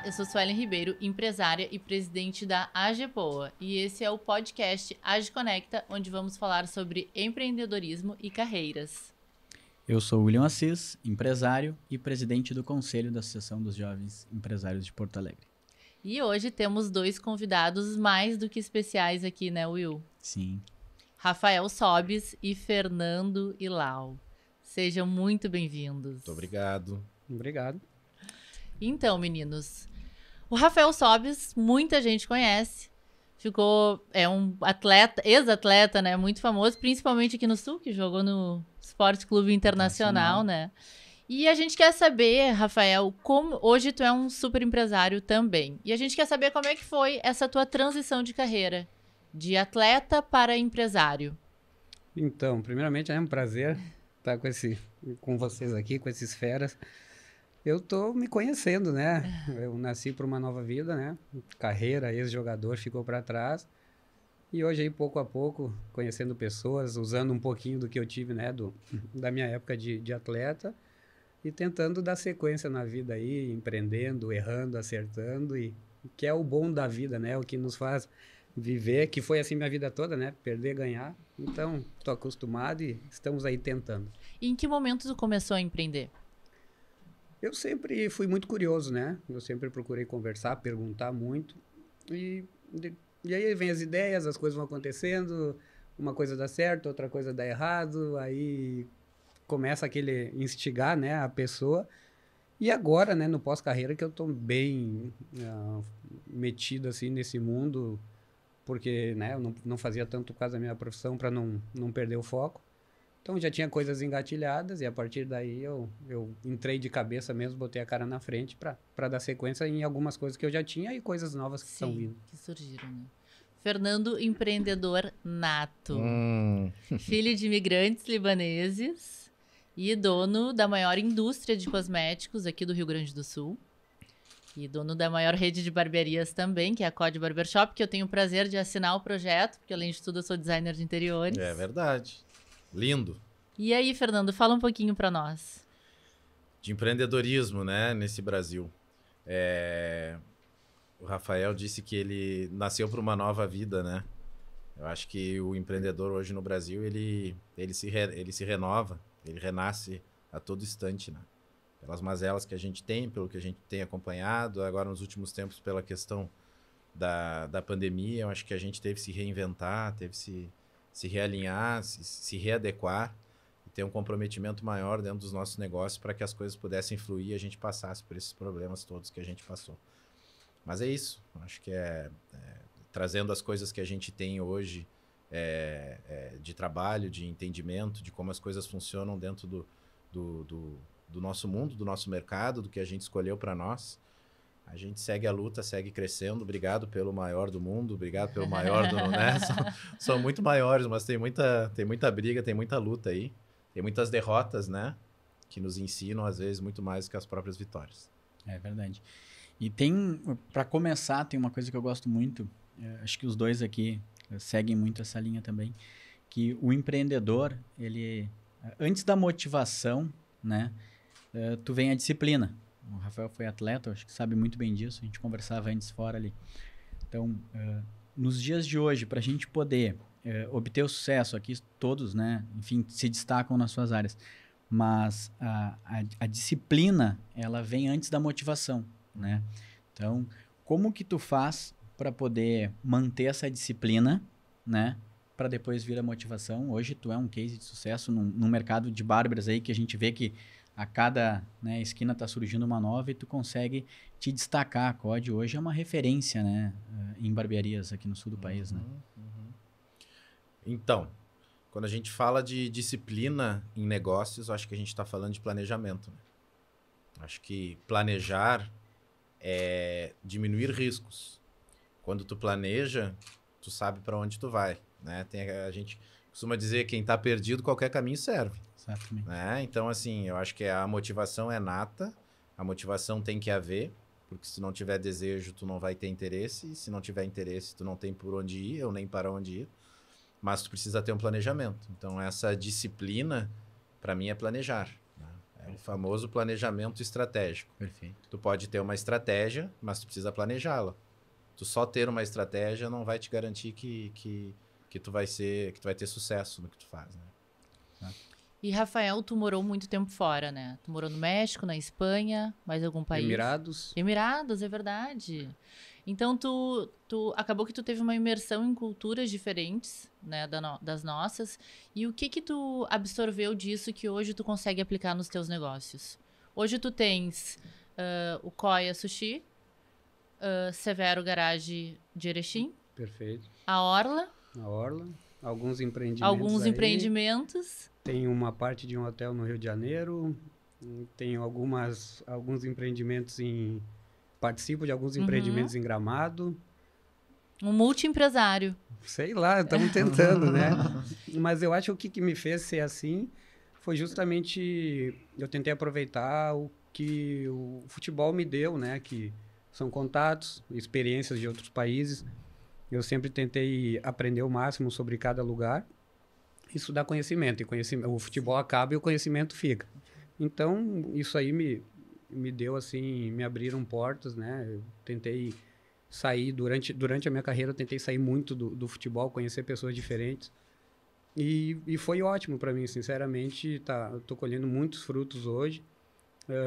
eu sou Suelen Ribeiro, empresária e presidente da AGEPOA, e esse é o podcast AGEConecta, onde vamos falar sobre empreendedorismo e carreiras. Eu sou William Assis, empresário e presidente do Conselho da Associação dos Jovens Empresários de Porto Alegre. E hoje temos dois convidados mais do que especiais aqui, né, Will? Sim. Rafael Sobes e Fernando Ilau. Sejam muito bem-vindos. Muito obrigado. Obrigado. Então, meninos, o Rafael Sobes, muita gente conhece. É um atleta, ex-atleta, né? Muito famoso, principalmente aqui no Sul, que jogou no Esporte Clube Internacional, né? E a gente quer saber, Rafael, como hoje tu é um super empresário também. E a gente quer saber como é que foi essa tua transição de carreira, de atleta para empresário. Então, primeiramente é um prazer estar com vocês aqui, com esses feras. Eu tô me conhecendo, né? Eu nasci para uma nova vida, né? Carreira, ex-jogador ficou para trás. E hoje aí, pouco a pouco, conhecendo pessoas, usando um pouquinho do que eu tive, né? Da minha época de atleta. E tentando dar sequência na vida aí, empreendendo, errando, acertando. E que é o bom da vida, né? O que nos faz viver, que foi assim minha vida toda, né? Perder, ganhar. Então, tô acostumado e estamos aí tentando. E em que momento tu começou a empreender? Eu sempre fui muito curioso, né? Eu sempre procurei conversar, perguntar muito. E aí vem as ideias, as coisas vão acontecendo, uma coisa dá certo, outra coisa dá errado, aí começa aquele instigar, né, a pessoa. E agora, né, no pós-carreira, que eu tô bem metido, assim, nesse mundo, porque, né, eu não fazia tanto por causa da minha profissão para não perder o foco. Então, já tinha coisas engatilhadas e a partir daí eu entrei de cabeça mesmo, botei a cara na frente para dar sequência em algumas coisas que eu já tinha e coisas novas que estão vindo. Que surgiram, né? Fernando, empreendedor nato. Filho de imigrantes libaneses e dono da maior indústria de cosméticos aqui do Rio Grande do Sul. E dono da maior rede de barbearias também, que é a Code Barbershop, que eu tenho o prazer de assinar o projeto, porque além de tudo eu sou designer de interiores. É verdade. Lindo. E aí, Fernando, fala um pouquinho para nós. De empreendedorismo, né, nesse Brasil. O Rafael disse que ele nasceu para uma nova vida, né? Eu acho que o empreendedor hoje no Brasil, ele se renova, ele renasce a todo instante, né? Pelas mazelas que a gente tem, pelo que a gente tem acompanhado, agora nos últimos tempos pela questão da pandemia, eu acho que a gente teve que se reinventar, teve que se realinhar, se readequar e ter um comprometimento maior dentro dos nossos negócios para que as coisas pudessem fluir e a gente passasse por esses problemas todos que a gente passou. Mas é isso. Acho que trazendo as coisas que a gente tem hoje de trabalho, de entendimento, de como as coisas funcionam dentro do nosso mundo, do nosso mercado, do que a gente escolheu para nós. A gente segue a luta, segue crescendo. Obrigado pelo maior do mundo, obrigado pelo maior do... né? São muito maiores, mas tem muita briga, tem muita luta aí. Tem muitas derrotas, né? Que nos ensinam, às vezes, muito mais do que as próprias vitórias. É verdade. E para começar, tem uma coisa que eu gosto muito, acho que os dois aqui seguem muito essa linha também, que o empreendedor, ele, antes da motivação, né? Tu vem a disciplina. O Rafael foi atleta, acho que sabe muito bem disso. A gente conversava antes fora ali. Então, nos dias de hoje, para a gente poder obter o sucesso, aqui todos, né, enfim, se destacam nas suas áreas, mas a disciplina, ela vem antes da motivação, né? Então, como que tu faz para poder manter essa disciplina, né, para depois vir a motivação? Hoje tu é um case de sucesso no mercado de barbers aí, que a gente vê que a cada, né, esquina está surgindo uma nova e tu consegue te destacar. A COD hoje é uma referência, né, em barbearias aqui no sul do país, né? Então, quando a gente fala de disciplina em negócios, acho que a gente está falando de planejamento, né? Acho que planejar é diminuir riscos. Quando tu planeja, tu sabe para onde tu vai, né? A gente costuma dizer que quem está perdido, qualquer caminho serve. Exatamente. Né? Então, assim, eu acho que a motivação é nata, a motivação tem que haver, porque se não tiver desejo, tu não vai ter interesse, e se não tiver interesse, tu não tem por onde ir, ou nem para onde ir, mas tu precisa ter um planejamento. Então, essa disciplina, para mim, é planejar. Né? o famoso planejamento estratégico. Perfeito. Tu pode ter uma estratégia, mas tu precisa planejá-la. Tu só ter uma estratégia não vai te garantir que tu vai ter sucesso no que tu faz, né? E, Rafael, tu morou muito tempo fora, né? Tu morou no México, na Espanha, mais algum país? Emirados. Emirados, é verdade. Então, acabou que tu teve uma imersão em culturas diferentes, né, das nossas. E o que tu absorveu disso que hoje tu consegue aplicar nos teus negócios? Hoje tu tens o Koya Sushi, Severo Garage de Erechim, Perfeito. a Orla, Na Orla. Alguns empreendimentos. Tem uma parte de um hotel no Rio de Janeiro. Tenho alguns empreendimentos participo de alguns empreendimentos em Gramado. Um multiempresário. Sei lá, estamos tentando, né? Mas eu acho que o que me fez ser assim foi justamente eu tentei aproveitar o que o futebol me deu, né? Que são contatos, experiências de outros países. Eu sempre tentei aprender o máximo sobre cada lugar. Isso dá conhecimento. E o futebol acaba e o conhecimento fica. Então, isso aí me deu, assim, me abriram portas, né? Eu tentei sair, durante a minha carreira, eu tentei sair muito do futebol, conhecer pessoas diferentes. E foi ótimo para mim, sinceramente. Eu tô colhendo muitos frutos hoje,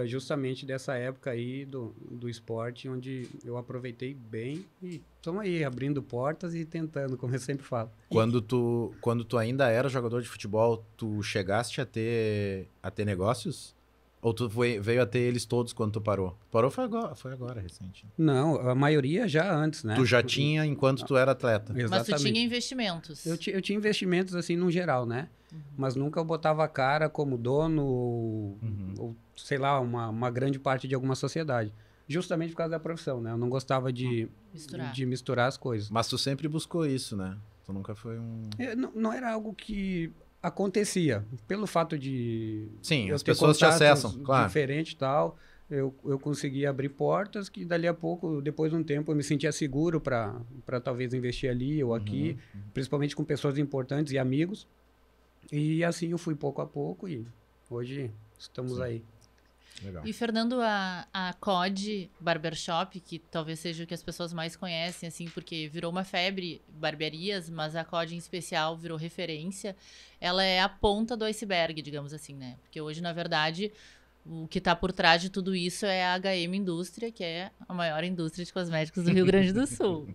justamente dessa época aí do esporte, onde eu aproveitei bem e estamos aí, abrindo portas e tentando, como eu sempre falo. Quando tu ainda era jogador de futebol, tu chegaste a ter negócios? Ou tu veio a ter eles todos quando tu parou? Parou foi agora, recente. Não, a maioria já antes, né? Tu já tinha enquanto tu era atleta? Exatamente. Mas tu tinha investimentos. Eu tinha investimentos, assim, no geral, né? Mas nunca eu botava a cara como dono ou sei lá, uma grande parte de alguma sociedade. Justamente por causa da profissão, né? Eu não gostava de misturar as coisas. Mas tu sempre buscou isso, né? Tu nunca foi um... Não era algo que acontecia. Pelo fato de... Sim, eu as ter pessoas te contatos acessam, claro. diferente e tal. Eu consegui abrir portas que dali a pouco, depois de um tempo, eu me sentia seguro para talvez investir ali ou aqui. Principalmente com pessoas importantes e amigos. E assim eu fui pouco a pouco e hoje estamos aí. Legal. E, Fernando, a COD Barbershop, que talvez seja o que as pessoas mais conhecem, assim, porque virou uma febre, barbearias, mas a COD em especial virou referência, ela é a ponta do iceberg, digamos assim, né? Porque hoje, na verdade, o que está por trás de tudo isso é a HM Indústria, que é a maior indústria de cosméticos do Rio Grande do Sul.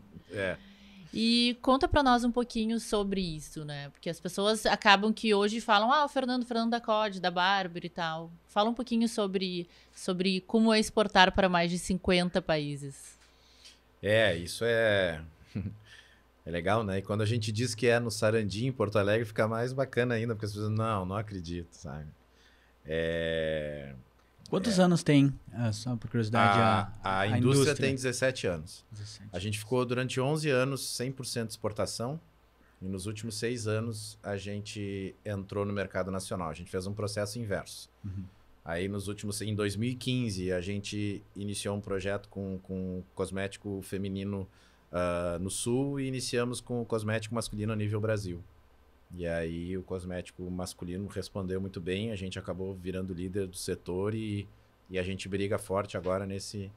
E conta pra nós um pouquinho sobre isso, né? Porque as pessoas acabam que hoje falam, o Fernando da COD, da Barber e tal. Fala um pouquinho sobre como é exportar para mais de 50 países. Isso é legal, né? E quando a gente diz que é no Sarandi, em Porto Alegre, fica mais bacana ainda, porque as pessoas, não acredito, sabe? Quantos anos tem, só por curiosidade, a indústria tem 17 anos. 17. A gente ficou durante 11 anos 100% exportação e nos últimos 6 anos a gente entrou no mercado nacional. A gente fez um processo inverso. Aí em 2015 a gente iniciou um projeto com cosmético feminino no Sul e iniciamos com o cosmético masculino a nível Brasil. E aí o cosmético masculino respondeu muito bem, a gente acabou virando líder do setor e a gente briga forte agora nesse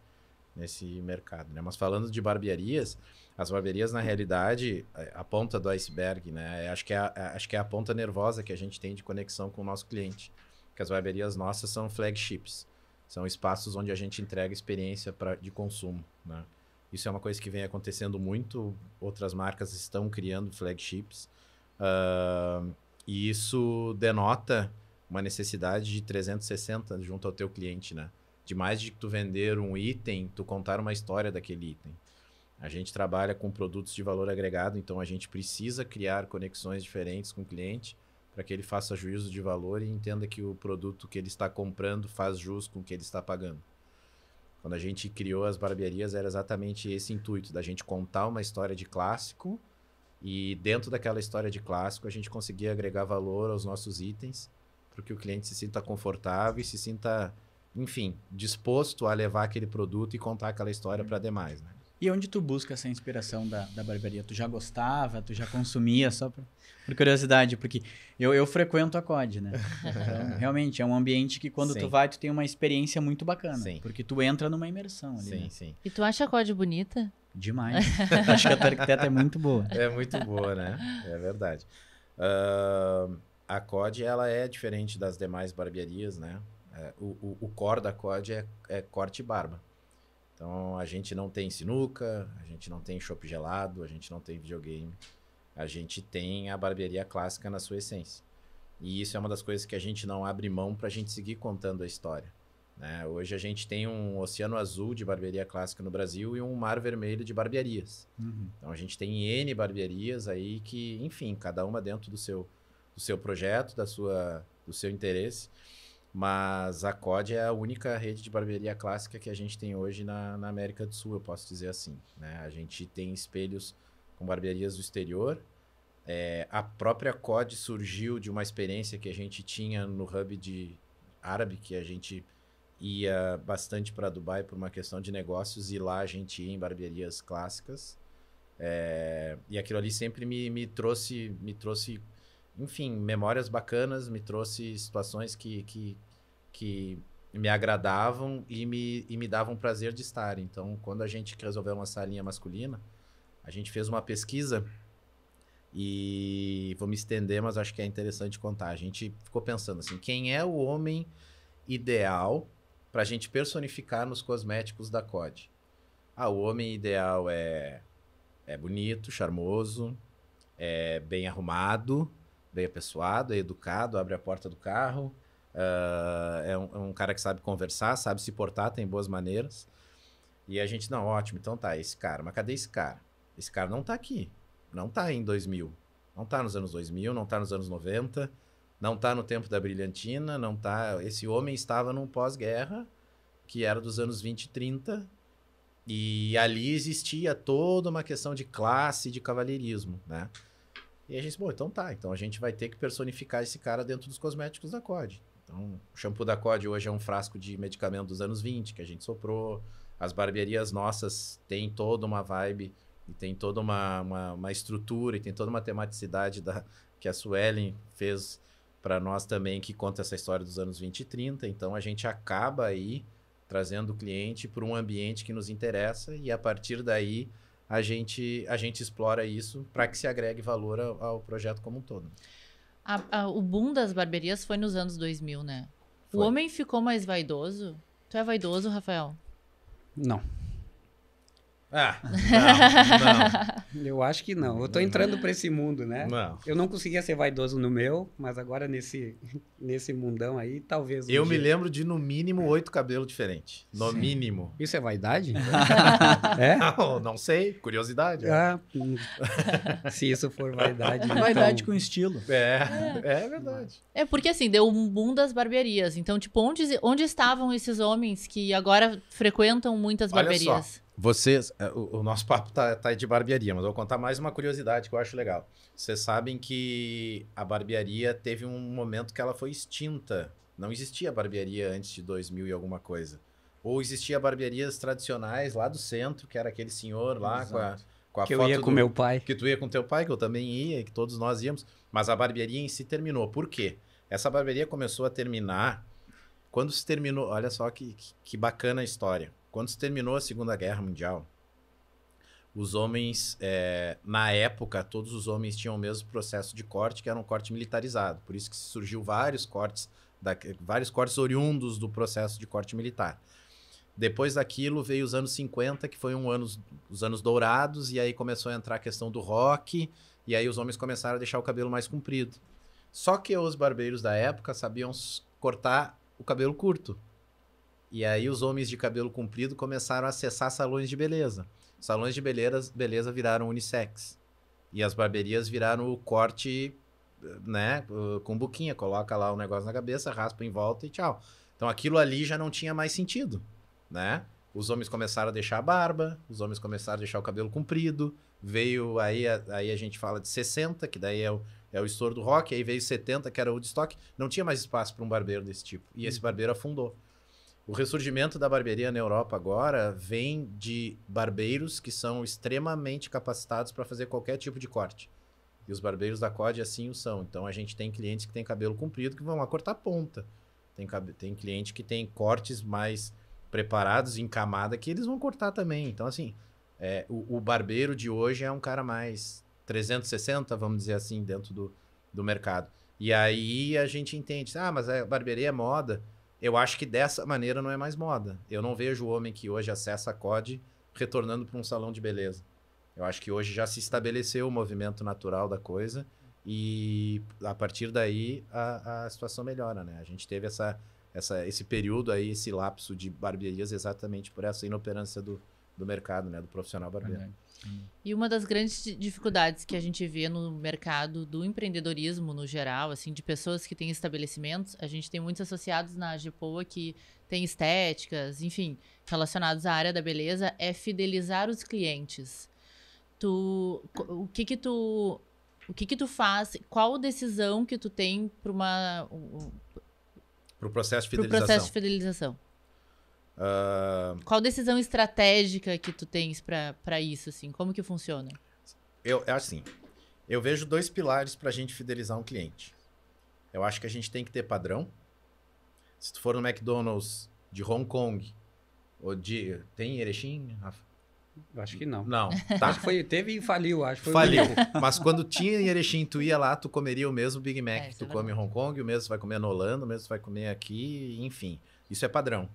mercado, né? Mas falando de barbearias, as barbearias na realidade, a ponta do iceberg, né? Acho que é a ponta nervosa que a gente tem de conexão com o nosso cliente. Que as barbearias nossas são flagships, são espaços onde a gente entrega experiência de consumo, né? Isso é uma coisa que vem acontecendo muito, outras marcas estão criando flagships. E isso denota uma necessidade de 360 junto ao teu cliente, né? De mais de tu vender um item, tu contar uma história daquele item. A gente trabalha com produtos de valor agregado, então a gente precisa criar conexões diferentes com o cliente para que ele faça juízo de valor e entenda que o produto que ele está comprando faz jus com o que ele está pagando. Quando a gente criou as barbearias, era exatamente esse intuito, da gente contar uma história de clássico. E dentro daquela história de clássico, a gente conseguia agregar valor aos nossos itens para que o cliente se sinta confortável e se sinta, enfim, disposto a levar aquele produto e contar aquela história para demais, né? E onde tu busca essa inspiração da barbearia? Tu já gostava? Tu já consumia só por curiosidade? Porque eu frequento a COD, né? Então, realmente, é um ambiente que quando Sim. tu vai, tu tem uma experiência muito bacana. Sim. Porque tu entra numa imersão ali, Sim, né? sim. E tu acha a COD bonita? Demais. Acho que a tua arquiteta é muito boa. É muito boa, né? É verdade. A COD, ela é diferente das demais barbearias, né? O core da COD é corte e barba. Então, a gente não tem sinuca, a gente não tem chopp gelado, a gente não tem videogame. A gente tem a barbearia clássica na sua essência. E isso é uma das coisas que a gente não abre mão para a gente seguir contando a história, né? Hoje a gente tem um oceano azul de barbearia clássica no Brasil e um mar vermelho de barbearias. Uhum. Então, a gente tem N barbearias aí que, enfim, cada uma dentro do seu projeto, do seu interesse. Mas a COD é a única rede de barbearia clássica que a gente tem hoje na América do Sul, eu posso dizer assim, né? A gente tem espelhos com barbearias do exterior. A própria COD surgiu de uma experiência que a gente tinha no hub de árabe, que a gente ia bastante para Dubai por uma questão de negócios, e lá a gente ia em barbearias clássicas. E aquilo ali sempre me trouxe, enfim, memórias bacanas, me trouxe situações que me agradavam e me davam prazer de estar. Então, quando a gente resolveu lançar a linha masculina, a gente fez uma pesquisa e vou me estender, mas acho que é interessante contar. A gente ficou pensando assim, quem é o homem ideal para a gente personificar nos cosméticos da COD? O homem ideal é bonito, charmoso, é bem arrumado, bem apessoado, é educado, abre a porta do carro, é um cara que sabe conversar, sabe se portar, tem boas maneiras. E a gente, não, ótimo, então tá, esse cara. Mas cadê esse cara? Esse cara não tá aqui. Não tá em 2000. Não tá nos anos 2000, não tá nos anos 90, não tá no tempo da brilhantina, não tá... Esse homem estava num pós-guerra, que era dos anos 20 e 30, e ali existia toda uma questão de classe, de cavalheirismo, né? E a gente disse, bom, então tá, então a gente vai ter que personificar esse cara dentro dos cosméticos da COD. Então, o shampoo da COD hoje é um frasco de medicamento dos anos 20, que a gente soprou. As barbearias nossas têm toda uma vibe e tem toda uma estrutura e tem toda uma tematicidade que a Suelen fez para nós também, que conta essa história dos anos 20 e 30. Então, a gente acaba aí trazendo o cliente para um ambiente que nos interessa e, a partir daí, a gente explora isso para que se agregue valor ao projeto como um todo. O boom das barbearias foi nos anos 2000, né? Foi. O homem ficou mais vaidoso? Tu é vaidoso, Rafael? Não. Não. Eu acho que não. Eu tô entrando para esse mundo, né? Não. Eu não conseguia ser vaidoso no meu, mas agora nesse mundão aí, talvez. Eu me lembro de, no mínimo, 8 cabelos diferentes. No Sim. mínimo. Isso é vaidade? É? Não sei, curiosidade. Se isso for vaidade. Vaidade então... com estilo. É verdade. É porque assim, deu um boom das barbearias. Então, tipo, onde estavam esses homens que agora frequentam muitas Olha barbearias? só, vocês, o nosso papo tá de barbearia, mas eu vou contar mais uma curiosidade que eu acho legal. Vocês sabem que a barbearia teve um momento que ela foi extinta. Não existia barbearia antes de 2000 e alguma coisa. Ou existia barbearias tradicionais lá do centro, que era aquele senhor lá com a que foto eu ia com meu pai. Que tu ia com teu pai, que eu também ia, que todos nós íamos. Mas a barbearia em si terminou. Por quê? Essa barbearia começou a terminar quando se terminou... Olha só que bacana a história. Quando se terminou a Segunda Guerra Mundial, os homens, na época, todos os homens tinham o mesmo processo de corte, que era um corte militarizado. Por isso que surgiu vários cortes oriundos do processo de corte militar. Depois daquilo veio os anos 50, que foi os anos dourados, e aí começou a entrar a questão do rock, e aí os homens começaram a deixar o cabelo mais comprido. Só que os barbeiros da época sabiam cortar o cabelo curto. E aí os homens de cabelo comprido começaram a acessar salões de beleza. Salões de beleza viraram unissex. E as barbearias viraram o corte, né, com buquinha. Coloca lá o negócio na cabeça, raspa em volta e tchau. Então aquilo ali já não tinha mais sentido, né? Os homens começaram a deixar a barba, os homens começaram a deixar o cabelo comprido. Veio aí a gente fala de 60, que daí é o estouro do rock. Aí veio 70, que era o Woodstock. Não tinha mais espaço para um barbeiro desse tipo. E esse barbeiro afundou. O ressurgimento da barbearia na Europa agora vem de barbeiros que são extremamente capacitados para fazer qualquer tipo de corte. E os barbeiros da COD assim o são. Então a gente tem clientes que têm cabelo comprido que vão lá cortar ponta. Tem cliente que tem cortes mais preparados em camada que eles vão cortar também. Então assim, o barbeiro de hoje é um cara mais 360, vamos dizer assim, dentro do mercado. E aí a gente entende, mas a barbearia é moda. Eu acho que dessa maneira não é mais moda. Eu não vejo o homem que hoje acessa a COD retornando para um salão de beleza. Eu acho que hoje já se estabeleceu o movimento natural da coisa e a partir daí a situação melhora, né? A gente teve esse período aí, esse lapso de barbearias exatamente por essa inoperância do mercado, né? Do profissional barbeiro. E uma das grandes dificuldades que a gente vê no mercado do empreendedorismo no geral, assim, de pessoas que têm estabelecimentos, a gente tem muitos associados na AGEPOA que têm estéticas, enfim, relacionados à área da beleza, é fidelizar os clientes. O que que tu faz? Qual decisão que tu tem para Pro processo de pro fidelização. processo de fidelização? Qual decisão estratégica que tu tens para isso, assim? Como que funciona? Eu vejo 2 pilares para a gente fidelizar um cliente. Eu acho que a gente tem que ter padrão. Se tu for no McDonald's de Hong Kong, tem em Erechim, Rafa? Eu acho que não. Não, tá. Acho que teve e faliu, acho que foi Faliu. o único. Mas quando tinha em Erechim, tu ia lá, tu comeria o mesmo Big Mac que isso tu é come em verdade. Hong Kong, o mesmo tu vai comer na Holanda, o mesmo tu vai comer aqui, enfim. Isso é padrão.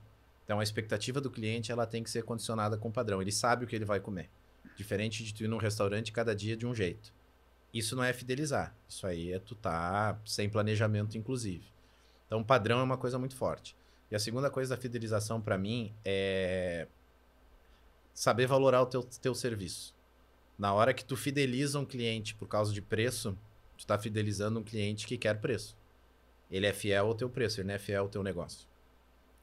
Então, a expectativa do cliente, ela tem que ser condicionada com padrão. Ele sabe o que ele vai comer. Diferente de tu ir num restaurante cada dia de um jeito. Isso não é fidelizar. Isso aí é tu tá sem planejamento, inclusive. Então, padrão é uma coisa muito forte. E a segunda coisa da fidelização, para mim, é saber valorar o teu serviço. Na hora que tu fideliza um cliente por causa de preço, tu tá fidelizando um cliente que quer preço. Ele é fiel ao teu preço, ele não é fiel ao teu negócio.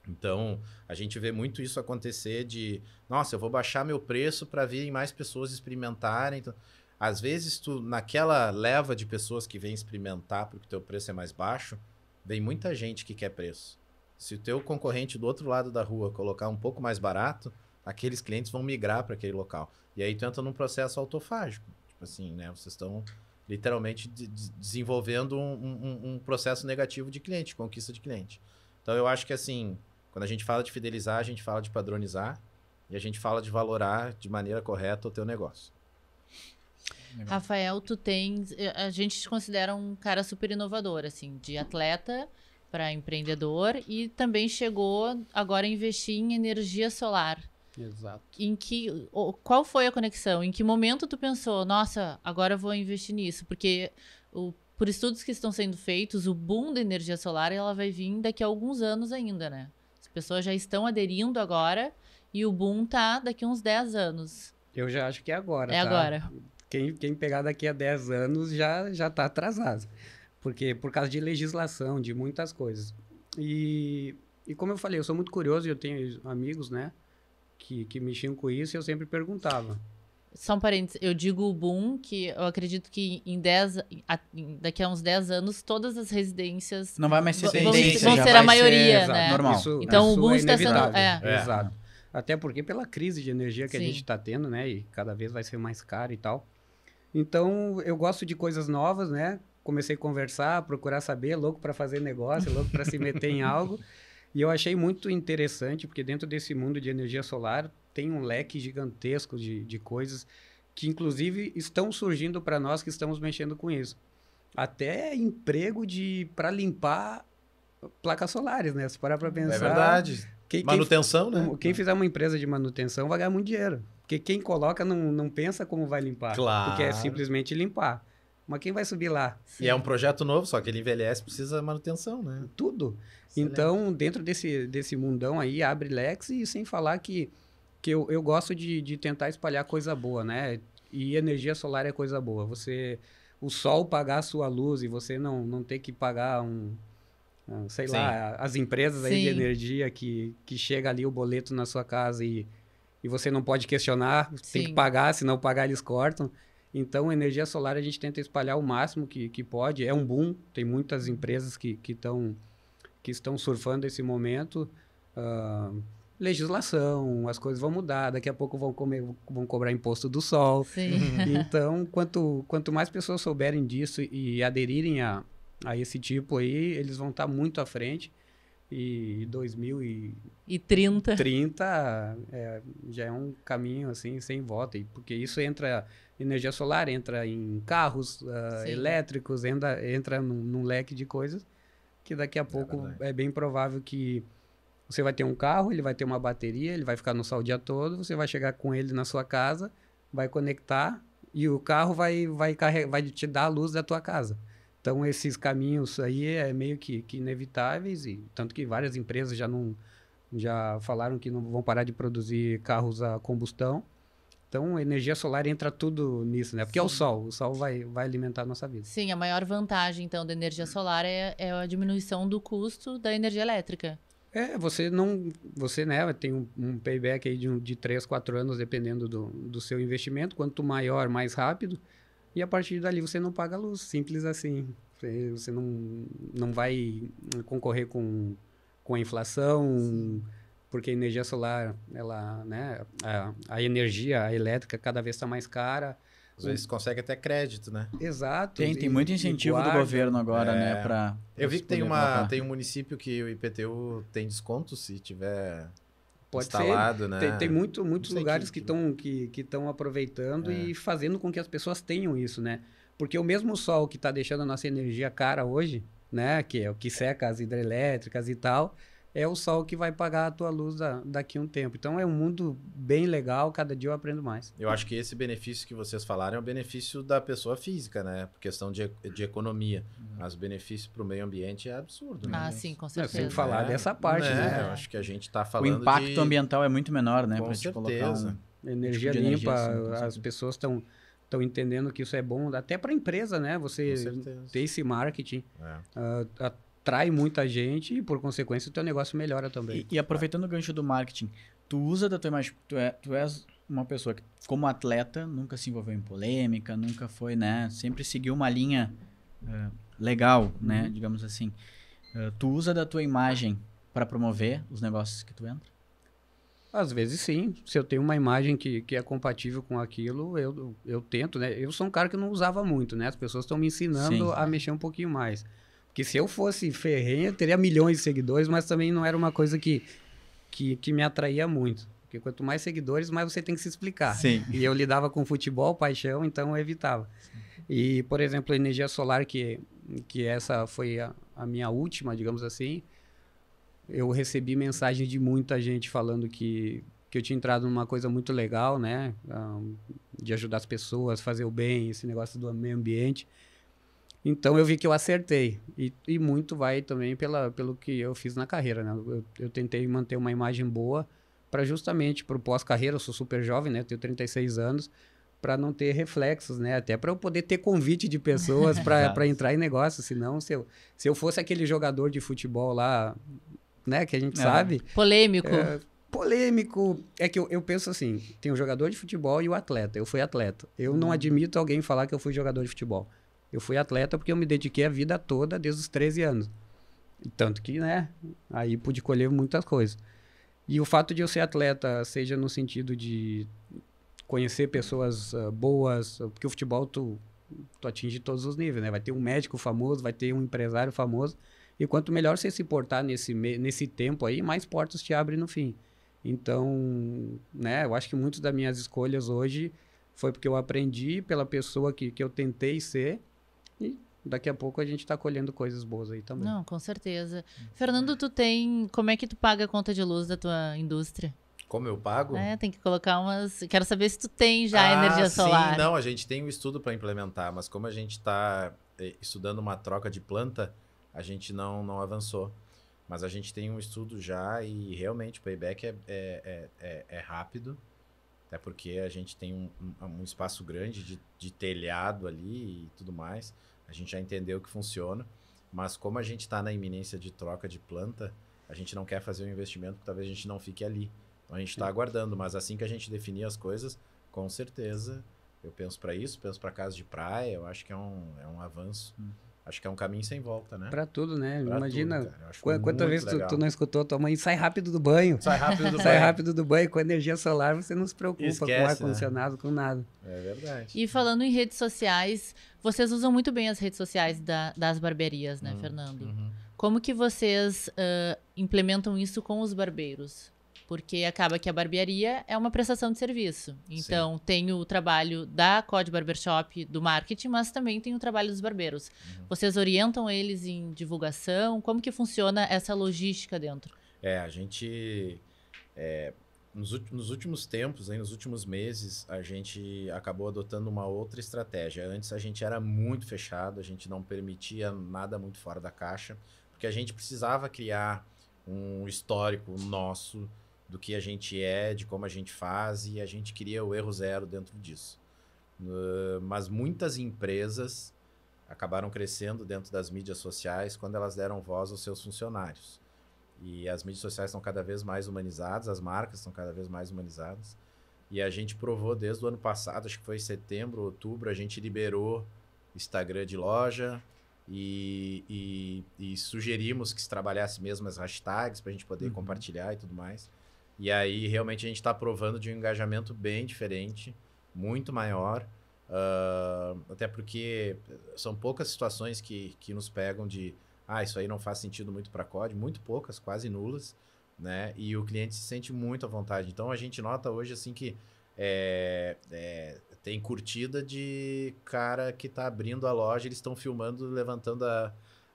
Então, a gente vê muito isso acontecer de, nossa, eu vou baixar meu preço para virem mais pessoas experimentarem. Então, às vezes, naquela leva de pessoas que vêm experimentar porque o teu preço é mais baixo, vem muita gente que quer preço. Se o teu concorrente do outro lado da rua colocar um pouco mais barato, aqueles clientes vão migrar para aquele local. E aí tu entra num processo autofágico. Tipo assim, né? Vocês estão literalmente desenvolvendo um processo negativo de cliente, conquista de cliente. Então, eu acho que assim, quando a gente fala de fidelizar, a gente fala de padronizar e a gente fala de valorar de maneira correta o teu negócio. Legal. Rafael, a gente te considera um cara super inovador, assim, de atleta para empreendedor e também chegou agora a investir em energia solar. Exato. Qual foi a conexão? Em que momento tu pensou, nossa, agora eu vou investir nisso? Porque por estudos que estão sendo feitos, o boom da energia solar ela vai vir daqui a alguns anos ainda, né? As pessoas já estão aderindo agora e o boom tá daqui a uns 10 anos. Eu já acho que é agora, É tá? agora. Quem pegar daqui a 10 anos já tá atrasado. Porque por causa de legislação, de muitas coisas. E como eu falei, eu sou muito curioso e eu tenho amigos, né? Que mexiam com isso e eu sempre perguntava. Só um parênteses, eu digo o boom, que eu acredito que daqui a uns 10 anos, todas as residências Não vai mais ser vão tendência, já ser a vai maioria, ser, né? normal. Então, o boom está sendo- inevitável. é. Exato. Até porque pela crise de energia que a Sim. gente está tendo, né? E cada vez vai ser mais caro e tal. Então, eu gosto de coisas novas, né? Comecei a conversar, procurar saber, louco para fazer negócio, louco para se meter em algo. E eu achei muito interessante, porque dentro desse mundo de energia solar tem um leque gigantesco de coisas que, inclusive, estão surgindo para nós que estamos mexendo com isso. Até emprego para limpar placas solares, né? Se parar para pensar... É verdade. Manutenção, né? Quem fizer uma empresa de manutenção vai ganhar muito dinheiro. Porque quem coloca não pensa como vai limpar. Claro. Porque é simplesmente limpar. Mas quem vai subir lá? E é um projeto novo, só que ele envelhece, precisa de manutenção, né? Tudo. Excelente. Então, dentro desse mundão aí, abre leques e sem falar que eu gosto de tentar espalhar coisa boa, né? E energia solar é coisa boa. O sol pagar a sua luz e você não ter que pagar sei Sim. lá, as empresas aí de Sim. energia que chega ali o boleto na sua casa e você não pode questionar, tem Sim. que pagar, se não pagar eles cortam. Então, energia solar a gente tenta espalhar o máximo que pode. É um boom, tem muitas empresas que estão surfando esse momento. legislação, as coisas vão mudar, daqui a pouco vão cobrar imposto do sol. Sim. Então, quanto mais pessoas souberem disso e aderirem a esse tipo aí, eles vão estar muito à frente. E 2030 já é um caminho assim sem volta, porque isso energia solar entra em carros elétricos, entra num leque de coisas que daqui a pouco é bem provável que você vai ter um carro, ele vai ter uma bateria, ele vai ficar no sol o dia todo, você vai chegar com ele na sua casa, vai conectar e o carro vai te dar a luz da tua casa. Então, esses caminhos aí é meio que inevitáveis, e tanto que várias empresas já falaram que não vão parar de produzir carros a combustão. Então, energia solar entra tudo nisso, né? Porque é o sol vai alimentar a nossa vida. Sim, a maior vantagem, então, da energia solar é a diminuição do custo da energia elétrica. Você né, tem um payback aí de 3, 4 anos, dependendo do seu investimento. Quanto maior, mais rápido. E a partir dali você não paga luz, simples assim. Você não vai concorrer com a inflação, porque a energia solar, ela, né, a energia elétrica cada vez está mais cara. Às vezes consegue até crédito, né? Exato. Tem muito incentivo do governo agora, né? Eu vi que tem um município que o IPTU tem desconto se tiver... Pode instalado, ser. Né? Tem muitos lugares que estão aproveitando e fazendo com que as pessoas tenham isso, né? Porque o mesmo sol que está deixando a nossa energia cara hoje, né? Que é o que seca as hidrelétricas e tal, é o sol que vai pagar a tua luz daqui a um tempo. Então é um mundo bem legal, cada dia eu aprendo mais. Eu acho que esse benefício que vocês falaram é o benefício da pessoa física, né? Por questão de economia. Mas o benefício para o meio ambiente é absurdo, né? Sim, com certeza. Sem falar dessa parte, né? Eu acho que a gente está falando o impacto ambiental é muito menor, né? Com certeza. Energia tipo limpa, energia, as pessoas estão entendendo que isso é bom, até para a empresa, né? Você ter esse marketing atrai muita gente e, por consequência, o teu negócio melhora também. E aproveitando o gancho do marketing, tu usa da tua imagem, tu és uma pessoa que, como atleta, nunca se envolveu em polêmica, nunca foi, né? Sempre seguiu uma linha legal, né? Digamos assim. Tu usa da tua imagem para promover os negócios que tu entra? Às vezes sim. Se eu tenho uma imagem que é compatível com aquilo, eu tento, né? Eu sou um cara que não usava muito, né? As pessoas estão me ensinando a mexer um pouquinho mais. Porque se eu fosse ferrenho, eu teria milhões de seguidores, mas também não era uma coisa que me atraía muito. Porque quanto mais seguidores, mais você tem que se explicar. Sim. E eu lidava com futebol, paixão, então eu evitava. Sim. E, por exemplo, a energia solar, que essa foi a minha última, digamos assim, eu recebi mensagens de muita gente falando que eu tinha entrado numa coisa muito legal, né? De ajudar as pessoas, fazer o bem, esse negócio do meio ambiente. Então eu vi que eu acertei. E muito vai também pelo que eu fiz na carreira, né? Eu tentei manter uma imagem boa para justamente pro pós-carreira. Eu sou super jovem, né? Tenho 36 anos, para não ter reflexos, né? Até para eu poder ter convite de pessoas para entrar em negócio. Senão, se eu fosse aquele jogador de futebol lá, né? Que a gente sabe. Polêmico. Polêmico. É que eu penso assim, tem o jogador de futebol e o atleta. Eu fui atleta. Eu não admito alguém falar que eu fui jogador de futebol. Eu fui atleta porque eu me dediquei a vida toda, desde os 13 anos. E tanto que, né, aí pude colher muitas coisas. E o fato de eu ser atleta, seja no sentido de conhecer pessoas boas, porque o futebol tu atinge todos os níveis, né? Vai ter um médico famoso, vai ter um empresário famoso. E quanto melhor você se portar nesse tempo aí, mais portas te abrem no fim. Então, né, eu acho que muitas das minhas escolhas hoje foi porque eu aprendi pela pessoa que eu tentei ser. E daqui a pouco a gente está colhendo coisas boas aí também. Não, com certeza. Fernando, como é que tu paga a conta de luz da tua indústria? Como eu pago? Tem que colocar umas... Quero saber se tu tem já energia solar. Sim, não, a gente tem um estudo para implementar, mas como a gente está estudando uma troca de planta, a gente não avançou. Mas a gente tem um estudo já e realmente o payback é rápido. Até porque a gente tem um espaço grande de telhado ali e tudo mais. A gente já entendeu que funciona. Mas como a gente está na iminência de troca de planta, a gente não quer fazer um investimento porque talvez a gente não fique ali. Então a gente está aguardando. Mas assim que a gente definir as coisas, com certeza, eu penso para isso, penso para casa de praia. Eu acho que é um avanço Acho que é um caminho sem volta, né? Pra tudo, né? Pra Imagina tudo, cara. Eu acho quantas muito vezes legal. tu não escutou tua mãe, sai rápido do banho. Sai rápido do Sai banho. rápido do banho. Com energia solar você não se preocupa com Esquece, ar-condicionado, com nada. É verdade. E falando em redes sociais, vocês usam muito bem as redes sociais das barbearias, né, Fernando? Uhum. Como que vocês implementam isso com os barbeiros? Porque acaba que a barbearia é uma prestação de serviço. Então, tem o trabalho da Code Barbershop, do marketing, mas também tem o trabalho dos barbeiros. Vocês orientam eles em divulgação? Como que funciona essa logística dentro? A gente... nos últimos tempos, aí, nos últimos meses, a gente acabou adotando uma outra estratégia. Antes a gente era muito fechado, a gente não permitia nada muito fora da caixa, porque a gente precisava criar um histórico nosso do que a gente é, de como a gente faz, e a gente queria o erro zero dentro disso. Mas muitas empresas acabaram crescendo dentro das mídias sociais quando elas deram voz aos seus funcionários. E as mídias sociais estão cada vez mais humanizadas, as marcas estão cada vez mais humanizadas. E a gente provou desde o ano passado, acho que foi em setembro, outubro, a gente liberou Instagram de loja e sugerimos que se trabalhasse mesmo as hashtags para a gente poder compartilhar e tudo mais. E aí, realmente, a gente está provando de um engajamento bem diferente, muito maior, até porque são poucas situações que nos pegam de isso aí não faz sentido muito para a COD, muito poucas, quase nulas, né? E o cliente se sente muito à vontade. Então, a gente nota hoje, assim, que tem curtida de cara que está abrindo a loja, eles estão filmando, levantando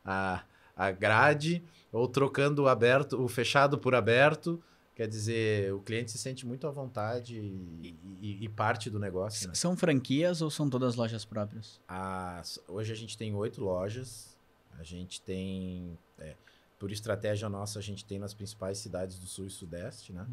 a grade, ou trocando o fechado por aberto. Quer dizer, o cliente se sente muito à vontade e parte do negócio. Né? São franquias ou são todas lojas próprias? Hoje a gente tem 8 lojas. A gente tem, por estratégia nossa, a gente tem nas principais cidades do Sul e Sudeste, né?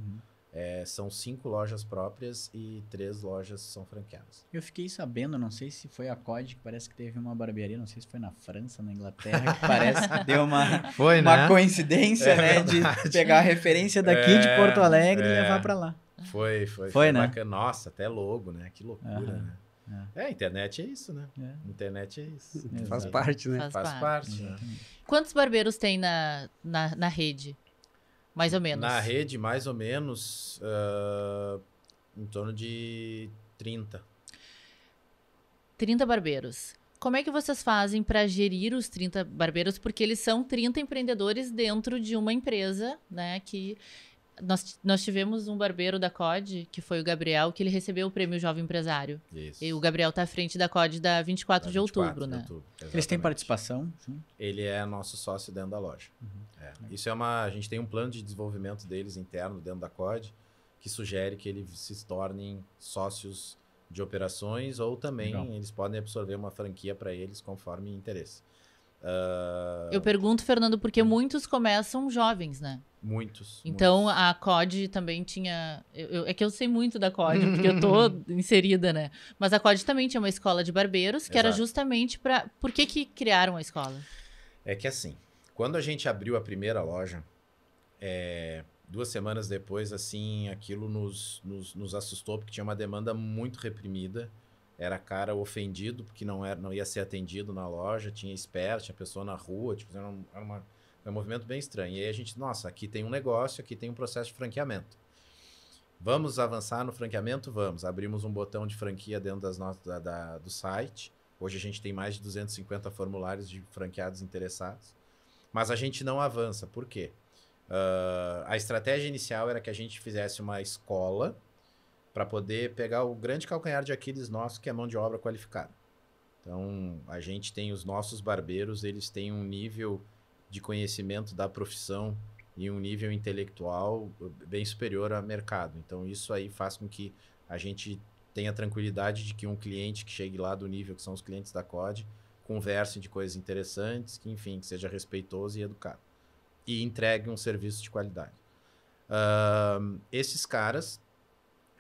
São 5 lojas próprias e 3 lojas são franqueadas. Eu fiquei sabendo, não sei se foi a COD, que parece que teve uma barbearia, não sei se foi na França, na Inglaterra, que parece que deu uma coincidência, né? De pegar a referência daqui de Porto Alegre e levar pra lá. Foi né? Bacana. Nossa, até logo, né? Que loucura, né? A internet é isso, né? Internet é isso. Faz parte, né? Faz parte. Né? Quantos barbeiros tem na rede? Mais ou menos. Na rede, mais ou menos, em torno de 30. 30 barbeiros. Como é que vocês fazem para gerir os 30 barbeiros? Porque eles são 30 empreendedores dentro de uma empresa, né? Que nós tivemos um barbeiro da COD, que foi o Gabriel, que ele recebeu o prêmio Jovem Empresário. Isso. E o Gabriel está à frente da COD da 24 de outubro, né? Eles têm participação? Sim. Ele é nosso sócio dentro da loja. Isso a gente tem um plano de desenvolvimento deles interno dentro da COD, que sugere que eles se tornem sócios de operações ou também eles podem absorver uma franquia para eles conforme interesse. Eu pergunto, Fernando, porque muitos começam jovens, né? Muitos. Então, a COD também tinha... é que eu sei muito da COD, porque eu tô inserida, né? Mas a COD também tinha uma escola de barbeiros, que era justamente para... Por que criaram a escola? É que assim, quando a gente abriu a primeira loja, 2 semanas depois, assim, aquilo nos assustou, porque tinha uma demanda muito reprimida. Era cara ofendido, porque não ia ser atendido na loja, tinha espera, tinha pessoa na rua, tipo, era um movimento bem estranho. E aí a gente, nossa, aqui tem um negócio, aqui tem um processo de franqueamento. Vamos avançar no franqueamento? Vamos. Abrimos um botão de franquia dentro do site. Hoje a gente tem mais de 250 formulários de franqueados interessados. Mas a gente não avança. Por quê? A estratégia inicial era que a gente fizesse uma escola para poder pegar o grande calcanhar de Aquiles nosso, que é a mão de obra qualificada. Então, a gente tem os nossos barbeiros, eles têm um nível de conhecimento da profissão e um nível intelectual bem superior ao mercado. Então, isso aí faz com que a gente tenha tranquilidade de que um cliente que chegue lá do nível que são os clientes da COD, converse de coisas interessantes, que, enfim, que seja respeitoso e educado. E entregue um serviço de qualidade. Esses caras,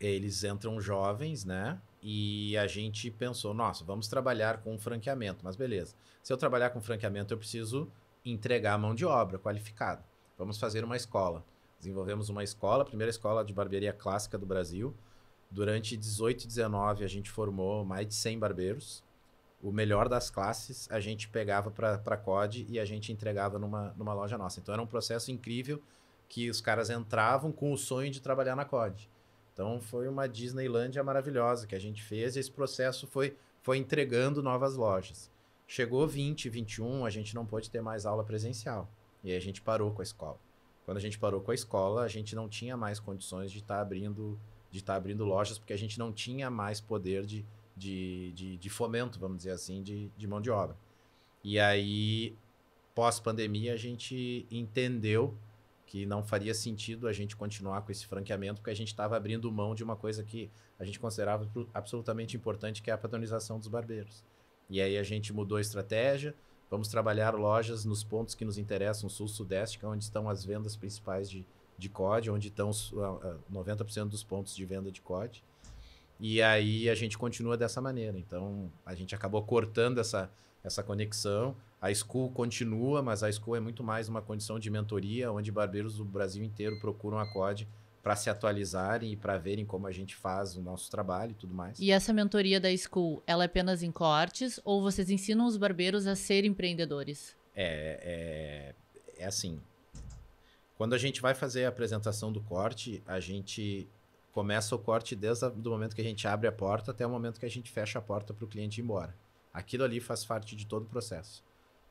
eles entram jovens, né? E a gente pensou, nossa, vamos trabalhar com franqueamento. Mas beleza, se eu trabalhar com franqueamento, eu preciso entregar a mão de obra qualificada. Vamos fazer uma escola. Desenvolvemos uma escola, a primeira escola de barbearia clássica do Brasil. Durante 18 e 19, a gente formou mais de 100 barbeiros. o melhor das classes a gente pegava para COD e a gente entregava numa loja nossa. Então era um processo incrível que os caras entravam com o sonho de trabalhar na COD. Então foi uma Disneylândia maravilhosa que a gente fez e esse processo foi entregando novas lojas. Chegou 20, 21, a gente não pôde ter mais aula presencial. E aí a gente parou com a escola. Quando a gente parou com a escola, a gente não tinha mais condições de estar abrindo lojas, porque a gente não tinha mais poder de fomento, vamos dizer assim, de mão de obra. E aí, pós-pandemia, a gente entendeu que não faria sentido a gente continuar com esse franqueamento, porque a gente estava abrindo mão de uma coisa que a gente considerava absolutamente importante, que é a padronização dos barbeiros. E aí a gente mudou a estratégia, vamos trabalhar lojas nos pontos que nos interessam, sul-sudeste, que é onde estão as vendas principais de COD, onde estão 90% dos pontos de venda de COD. E aí a gente continua dessa maneira. Então, a gente acabou cortando essa conexão. A School continua, mas a School é muito mais uma condição de mentoria, onde barbeiros do Brasil inteiro procuram a COD para se atualizarem e para verem como a gente faz o nosso trabalho e tudo mais. E essa mentoria da School, ela é apenas em cortes ou vocês ensinam os barbeiros a serem empreendedores? É assim, quando a gente vai fazer a apresentação do corte, a gente começa o corte desde o momento que a gente abre a porta até o momento que a gente fecha a porta para o cliente ir embora. Aquilo ali faz parte de todo o processo.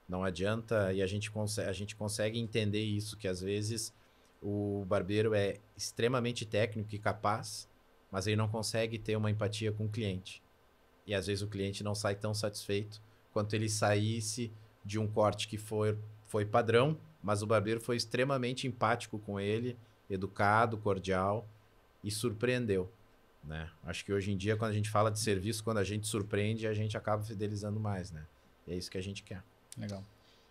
Não adianta, e a gente consegue entender isso, que às vezes o barbeiro é extremamente técnico e capaz, mas ele não consegue ter uma empatia com o cliente. E às vezes o cliente não sai tão satisfeito quanto ele saísse de um corte que foi padrão, mas o barbeiro foi extremamente empático com ele, educado, cordial e surpreendeu, né? Acho que hoje em dia, quando a gente fala de serviço, quando a gente surpreende, a gente acaba fidelizando mais, né? E é isso que a gente quer. Legal.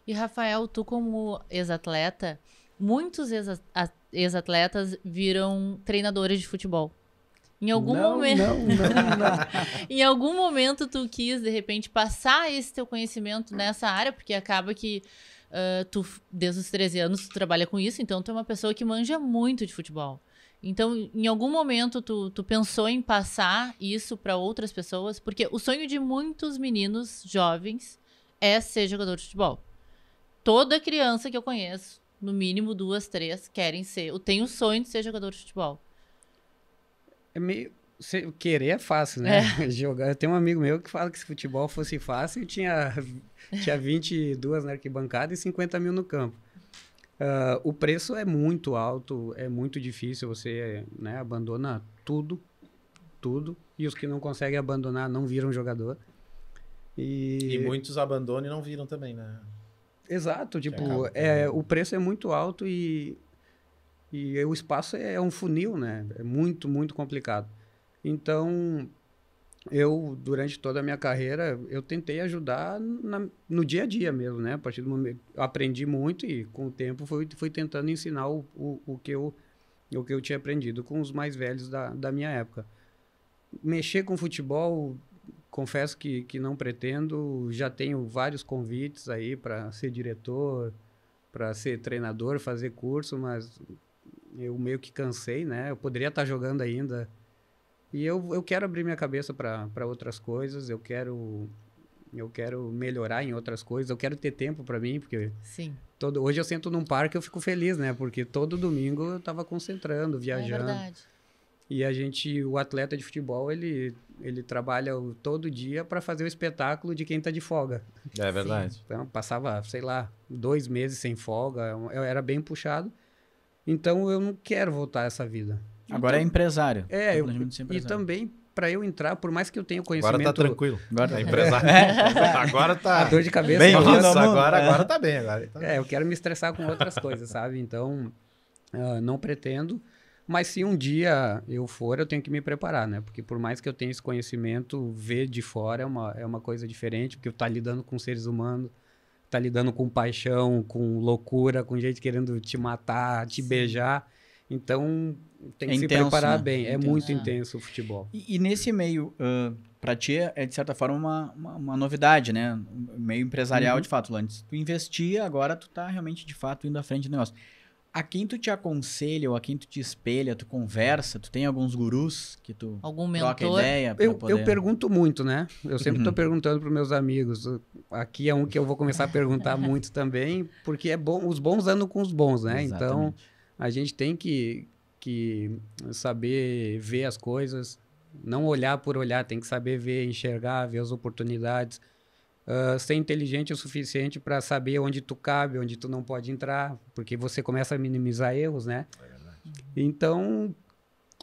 E Rafael, tu como ex-atleta, muitos ex-atletas viram treinadores de futebol. Em algum momento... Não. Em algum momento tu quis, de repente, passar esse teu conhecimento nessa área, porque acaba que tu, desde os 13 anos, tu trabalha com isso, então tu é uma pessoa que manja muito de futebol. Então, em algum momento, tu pensou em passar isso para outras pessoas? Porque o sonho de muitos meninos jovens é ser jogador de futebol. Toda criança que eu conheço, no mínimo 2, 3, tem o sonho de ser jogador de futebol. É meio... Querer é fácil, né? Jogar. Eu tenho um amigo meu que fala que se futebol fosse fácil, tinha 22 na arquibancada e 50 mil no campo. O preço é muito alto, é muito difícil, você, né, abandona tudo, e os que não conseguem abandonar não viram jogador. E muitos abandonam e não viram também, né? Exato, tipo, o preço é muito alto e o espaço é um funil, né? É muito, muito complicado. Então, durante toda a minha carreira, eu tentei ajudar no dia a dia mesmo, né? A partir do momento, eu aprendi muito e com o tempo fui tentando ensinar o que eu tinha aprendido com os mais velhos da minha época. Mexer com futebol, confesso que não pretendo, já tenho vários convites aí para ser diretor, para ser treinador, fazer curso, mas eu meio que cansei, né? Eu poderia estar jogando ainda. E eu quero abrir minha cabeça para outras coisas, eu quero melhorar em outras coisas, eu quero ter tempo para mim, porque Sim. Hoje eu sento num parque e eu fico feliz, né? Porque todo domingo eu estava concentrando, viajando. É verdade. E o atleta de futebol, ele trabalha todo dia para fazer o espetáculo de quem está de folga. É verdade. Sim. Então, passava, sei lá, 2 meses sem folga, eu era bem puxado. Então, eu não quero voltar a essa vida. Agora é empresário. E também, para eu entrar, por mais que eu tenha conhecimento... Agora tá tranquilo. Agora é empresário. Agora tá... A dor de cabeça... Agora tá bem. Eu quero me estressar com outras coisas, sabe? Então, não pretendo. Mas se um dia eu for, eu tenho que me preparar, né? Porque por mais que eu tenha esse conhecimento, ver de fora é uma coisa diferente, porque tá lidando com seres humanos, tá lidando com paixão, com loucura, com gente querendo te matar, te beijar. Então, tem que se preparar bem. É muito intenso o futebol. E nesse meio, para ti, é de certa forma uma novidade, né? Um meio empresarial, de fato. Antes tu investia, agora tu tá realmente, de fato, indo à frente do negócio. A quem tu te aconselha ou a quem tu te espelha, tu conversa, tu tem alguns gurus que tu Algum troca mentor? ideia pra Eu poder... pergunto muito, né? Eu sempre estou perguntando para meus amigos. Aqui é um que eu vou começar a perguntar muito também, porque é bom, os bons andam com os bons, né? Então, Exatamente. a gente tem que saber ver as coisas, não olhar por olhar, tem que saber ver, enxergar, ver as oportunidades, ser inteligente o suficiente para saber onde tu cabe, onde tu não pode entrar, porque você começa a minimizar erros, né? É verdade. Então,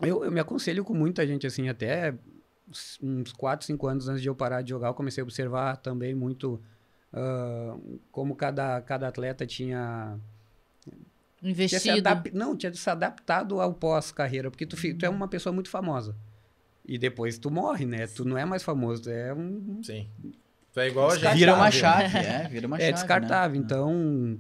eu me aconselho com muita gente, assim, até uns 4, 5 anos antes de eu parar de jogar, eu comecei a observar também muito como cada atleta tinha Investido. tinha se adaptado ao pós-carreira, porque tu é uma pessoa muito famosa. E depois tu morre, né? Tu não é mais famoso, tu é um... Sim. Tu é igual a gente. Vira uma Descartável. chave, vira uma chave, É descartável. né? Então,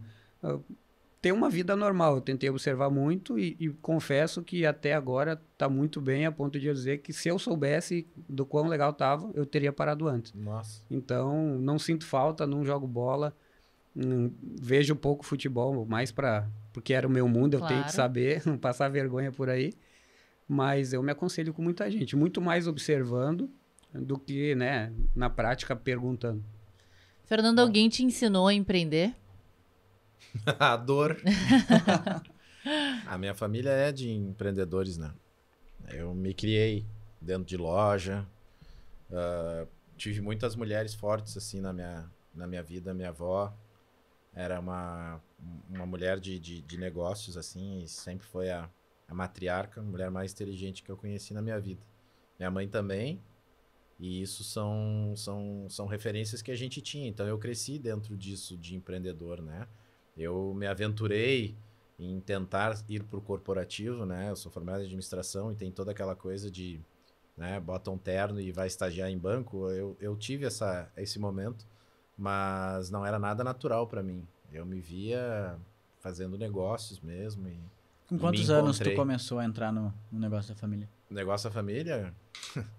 ter uma vida normal. Eu tentei observar muito e confesso que até agora tá muito bem, a ponto de eu dizer que se eu soubesse do quão legal tava, eu teria parado antes. Nossa. Então, não sinto falta, não jogo bola, vejo pouco futebol, mais porque era o meu mundo, eu tenho que Claro. saber, não passar vergonha por aí. Mas eu me aconselho com muita gente, muito mais observando do que, né, na prática perguntando. Fernando, alguém te ensinou a empreender? A dor. A minha família é de empreendedores, né? Eu me criei dentro de loja. Tive muitas mulheres fortes, assim, na minha vida. Minha avó era uma mulher de negócios, assim, e sempre foi a matriarca, a mulher mais inteligente que eu conheci na minha vida. Minha mãe também. E isso são referências que a gente tinha. Então, eu cresci dentro disso de empreendedor, né? Eu me aventurei em tentar ir para o corporativo, né? Eu sou formado em administração e tem toda aquela coisa de, né, bota um terno e vai estagiar em banco. Eu tive esse momento, mas não era nada natural para mim. Eu me via fazendo negócios mesmo. Com me quantos anos tu encontrei. começou a entrar no negócio da família? Negócio da família?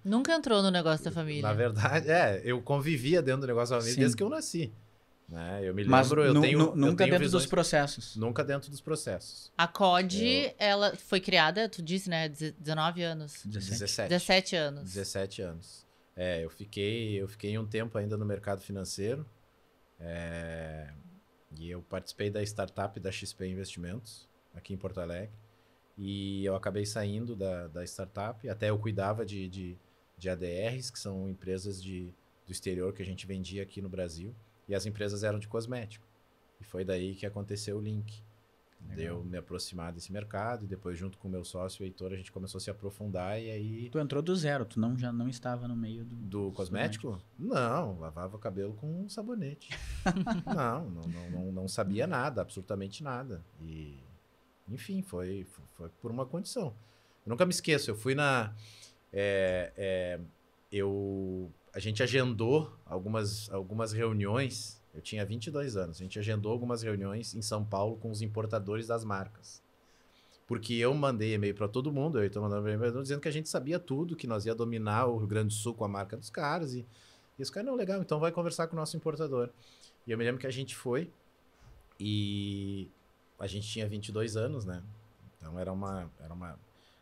Nunca entrou no negócio da família. Na verdade, eu convivia dentro do negócio da família Sim. desde que eu nasci. Né? Eu me Mas lembro, eu tenho nunca dentro visões... dos processos. Nunca dentro dos processos. A COD, ela foi criada, tu disse, né? 19 anos. 17. 17 anos. 17 anos. Eu fiquei um tempo ainda no mercado financeiro. E eu participei da startup da XP Investimentos, aqui em Porto Alegre. E eu acabei saindo da startup. Até eu cuidava de ADRs, que são empresas do exterior que a gente vendia aqui no Brasil. E as empresas eram de cosmético. E foi daí que aconteceu o link. De eu me aproximar desse mercado. E depois, junto com o meu sócio, o Heitor, a gente começou a se aprofundar. E aí... Tu entrou do zero, tu já não estava no meio Do cosmético? Não, lavava o cabelo com um sabonete. não sabia nada, absolutamente nada. E, enfim, foi por uma condição. Eu nunca me esqueço, eu fui na... A gente agendou algumas reuniões, eu tinha 22 anos, a gente agendou algumas reuniões em São Paulo com os importadores das marcas. Porque eu mandei e-mail para todo mundo, eu estou mandando e-mail dizendo que a gente sabia tudo, que nós ia dominar o Rio Grande do Sul com a marca dos caras. E os caras, não, legal, então vai conversar com o nosso importador. E eu me lembro que a gente foi e a gente tinha 22 anos, né? Então era uma...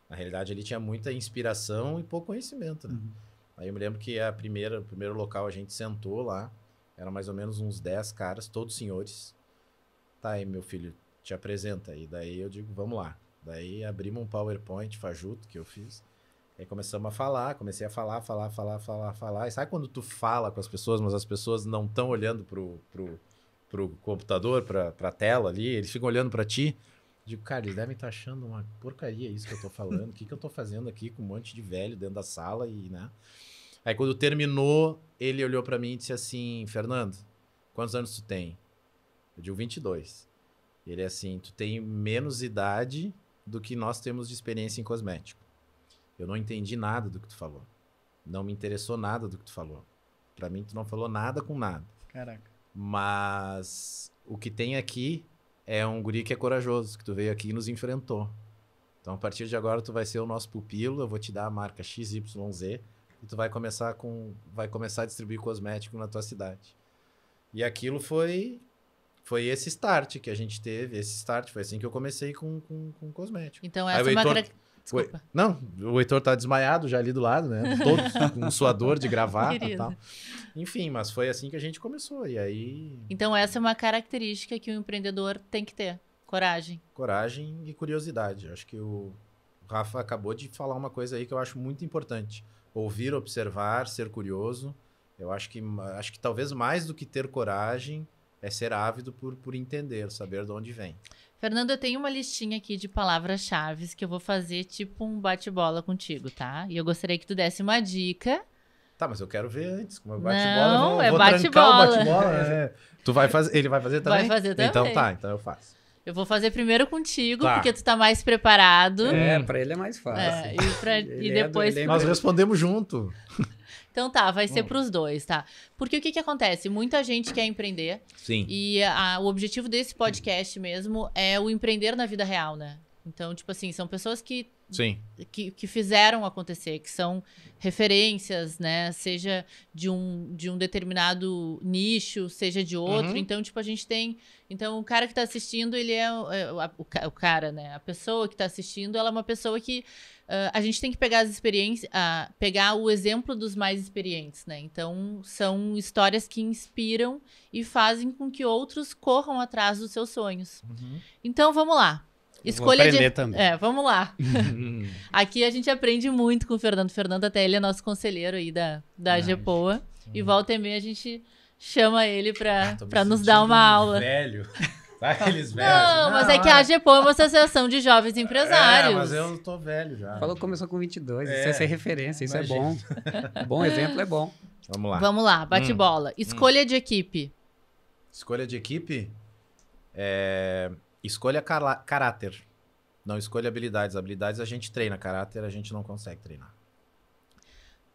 Na realidade, ele tinha muita inspiração e pouco conhecimento, né? Aí eu me lembro que o primeiro local a gente sentou lá, eram mais ou menos uns 10 caras, todos senhores. Tá aí, meu filho, te apresenta. E daí eu digo, vamos lá. Daí abrimos um PowerPoint fajuto que eu fiz. Aí começamos a falar, comecei a falar. E sabe quando tu fala com as pessoas, mas as pessoas não estão olhando pro computador, pra tela ali, eles ficam olhando pra ti? Digo, cara, eles devem estar achando uma porcaria isso que eu tô falando. O que eu tô fazendo aqui com um monte de velho dentro da sala e, né? Aí quando terminou, ele olhou pra mim e disse assim, Fernando, quantos anos tu tem? Eu digo 22. Ele é assim, tu tem menos idade do que nós temos de experiência em cosmético. Eu não entendi nada do que tu falou. Não me interessou nada do que tu falou. Pra mim, tu não falou nada com nada. Caraca. Mas o que tem aqui é um guri que é corajoso, que tu veio aqui e nos enfrentou. Então, a partir de agora, tu vai ser o nosso pupilo, eu vou te dar a marca XYZ e tu vai começar a distribuir cosmético na tua cidade. E aquilo foi foi esse start que a gente teve. Esse start foi assim que eu comecei com cosmético. Então Aí essa o é uma Heitor- característica. Desculpa. Não, o Heitor tá desmaiado já ali do lado, né? Todo com um suador de gravata e Querido. tal. Enfim, mas foi assim que a gente começou. E aí, Então essa é uma característica que o empreendedor tem que ter. Coragem. coragem e curiosidade. Acho que o Rafa acabou de falar uma coisa aí que eu acho muito importante. Ouvir, observar, ser curioso. Eu acho que talvez mais do que ter coragem é ser ávido por entender, saber de onde vem. Fernando, eu tenho uma listinha aqui de palavras-chave que eu vou fazer tipo um bate-bola contigo, tá? E eu gostaria que tu desse uma dica. Tá, mas eu quero ver antes. Como é Não, bate-bola, é vou trancar o bate-bola. bate-bola. É. Tu vai fazer, ele vai fazer também? Vai fazer também. Então tá, então eu faço. Eu vou fazer primeiro contigo, Tá. porque tu tá mais preparado. Pra ele é mais fácil. E depois... Nós respondemos junto. Então tá, vai ser pros dois, tá? Porque o que acontece? Muita gente quer empreender Sim. e o objetivo desse podcast mesmo é o empreender na vida real, né? Então, tipo assim, são pessoas que Sim. fizeram acontecer, que são referências, né? Seja de um determinado nicho, seja de outro. Uhum. Então, tipo, a gente tem... Então, o cara que tá assistindo, ele é o cara, né? A pessoa que tá assistindo, ela é uma pessoa que a gente tem que pegar as experiências, pegar o exemplo dos mais experientes, né? Então, são histórias que inspiram e fazem com que outros corram atrás dos seus sonhos. Uhum. Então, vamos lá. Vou Escolha aprender também. vamos lá. Aqui a gente aprende muito com o Fernando. O Fernando até ele é nosso conselheiro aí da GEPOA. E volta e meia a gente chama ele pra nos dar uma aula. Velho. Aqueles velhos. Não, mas é que a GEPOA é uma associação de jovens empresários. É, mas eu tô velho já. Falou que começou com 22, isso É, é ser referência, isso imagina. é bom. Bom exemplo é bom. Vamos lá. Vamos lá, bate bola. Escolha de equipe. Escolha de equipe. Escolha caráter. Não escolha habilidades. Habilidades a gente treina, caráter a gente não consegue treinar.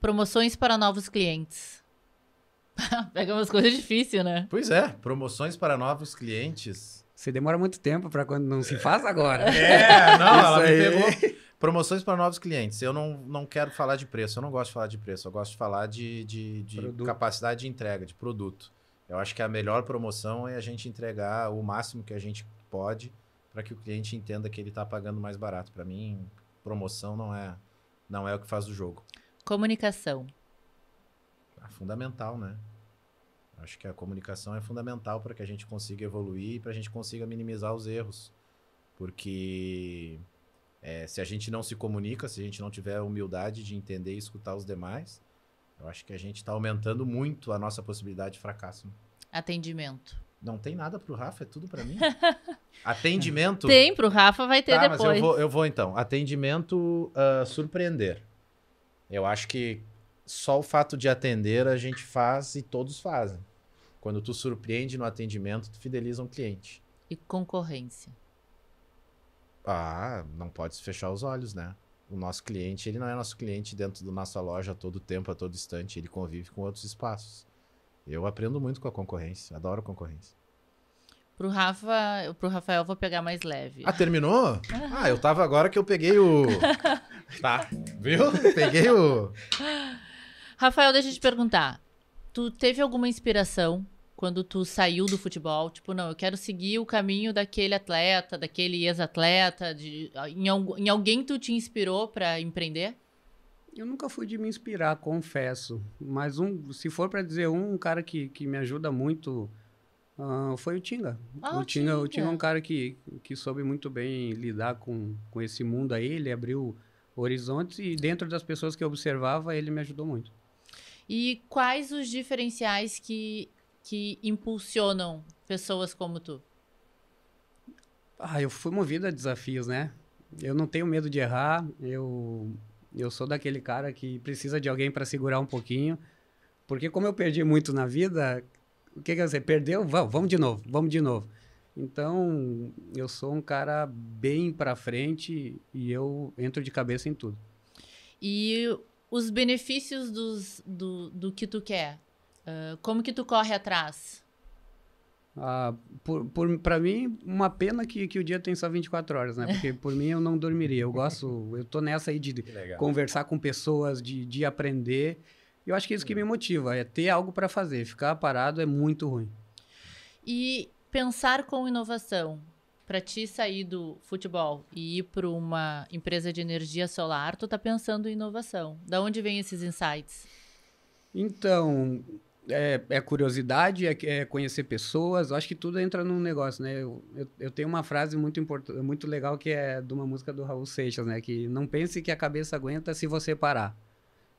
Promoções para novos clientes. Pega umas coisas difíceis, né? Pois é, promoções para novos clientes. Você demora muito tempo pra quando não se faz agora. Não, ela me Isso pegou. Promoções para novos clientes. Eu não quero falar de preço, eu não gosto de falar de preço, eu gosto de falar de Produto. capacidade de entrega, de produto. Eu acho que a melhor promoção é a gente entregar o máximo que a gente pode para que o cliente entenda que ele está pagando mais barato. Para mim, promoção não é o que faz o jogo. Comunicação. É fundamental, né? Acho que a comunicação é fundamental para que a gente consiga evoluir e para a gente consiga minimizar os erros. Porque se a gente não se comunica, se a gente não tiver a humildade de entender e escutar os demais, eu acho que a gente está aumentando muito a nossa possibilidade de fracasso. Atendimento. Não tem nada pro Rafa, é tudo para mim. Atendimento... Tem, pro Rafa vai ter Tá, depois. mas eu vou então. Atendimento, surpreender. Eu acho que só o fato de atender a gente faz e todos fazem. Quando tu surpreende no atendimento, tu fideliza um cliente. E concorrência. Não pode se fechar os olhos, né? O nosso cliente, ele não é nosso cliente dentro da nossa loja a todo tempo, a todo instante. Ele convive com outros espaços. Eu aprendo muito com a concorrência, adoro concorrência. Pro Rafael, vou pegar mais leve. Terminou? Eu tava agora que eu peguei o... Tá, viu? Peguei o... Rafael, deixa eu te perguntar. Tu teve alguma inspiração quando tu saiu do futebol? Tipo, não, eu quero seguir o caminho daquele atleta, daquele ex-atleta. Em alguém tu te inspirou pra empreender? Eu nunca fui de me inspirar, confesso. Mas se for para dizer um cara que me ajuda muito, foi o Tinga. O Tinga é um cara que soube muito bem lidar com esse mundo aí. Ele abriu horizontes e dentro das pessoas que eu observava, ele me ajudou muito. E quais os diferenciais que impulsionam pessoas como tu? Eu fui movido a desafios, né? Eu não tenho medo de errar. Eu sou daquele cara que precisa de alguém para segurar um pouquinho. Porque como eu perdi muito na vida, o que você perdeu? Vamos de novo. Então, eu sou um cara bem para frente e eu entro de cabeça em tudo. E os benefícios do que tu quer? Como que tu corre atrás? Para mim, uma pena que o dia tem só 24 horas, né? Porque por mim eu não dormiria. Eu tô nessa aí de conversar com pessoas, de aprender. Eu acho que é isso que me motiva, é ter algo para fazer. Ficar parado é muito ruim. E pensar com inovação, para ti sair do futebol e ir para uma empresa de energia solar, tu tá pensando em inovação. Da onde vem esses insights? Então, é curiosidade, é conhecer pessoas. Eu acho que tudo entra num negócio, né? Eu tenho uma frase muito legal que é de uma música do Raul Seixas, né? Que não pense que a cabeça aguenta se você parar.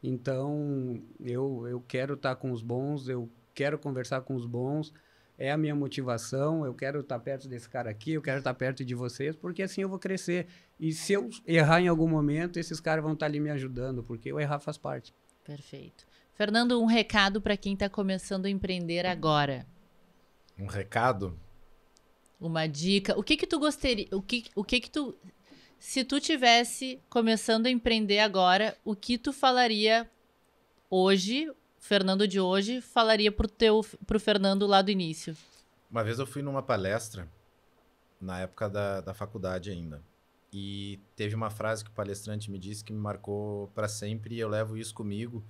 Então, eu quero estar com os bons, eu quero conversar com os bons. É a minha motivação, eu quero estar perto desse cara aqui, eu quero estar perto de vocês, porque assim eu vou crescer. E se eu errar em algum momento, esses caras vão estar ali me ajudando, porque o errar faz parte. Perfeito. Fernando, um recado para quem está começando a empreender agora. Um recado? Uma dica. O que que tu gostaria... O que que tu... Se tu tivesse começando a empreender agora, o que tu falaria hoje, Fernando de hoje, falaria pro Fernando lá do início? Uma vez eu fui numa palestra, na época da faculdade ainda, e teve uma frase que o palestrante me disse que me marcou para sempre, e eu levo isso comigo,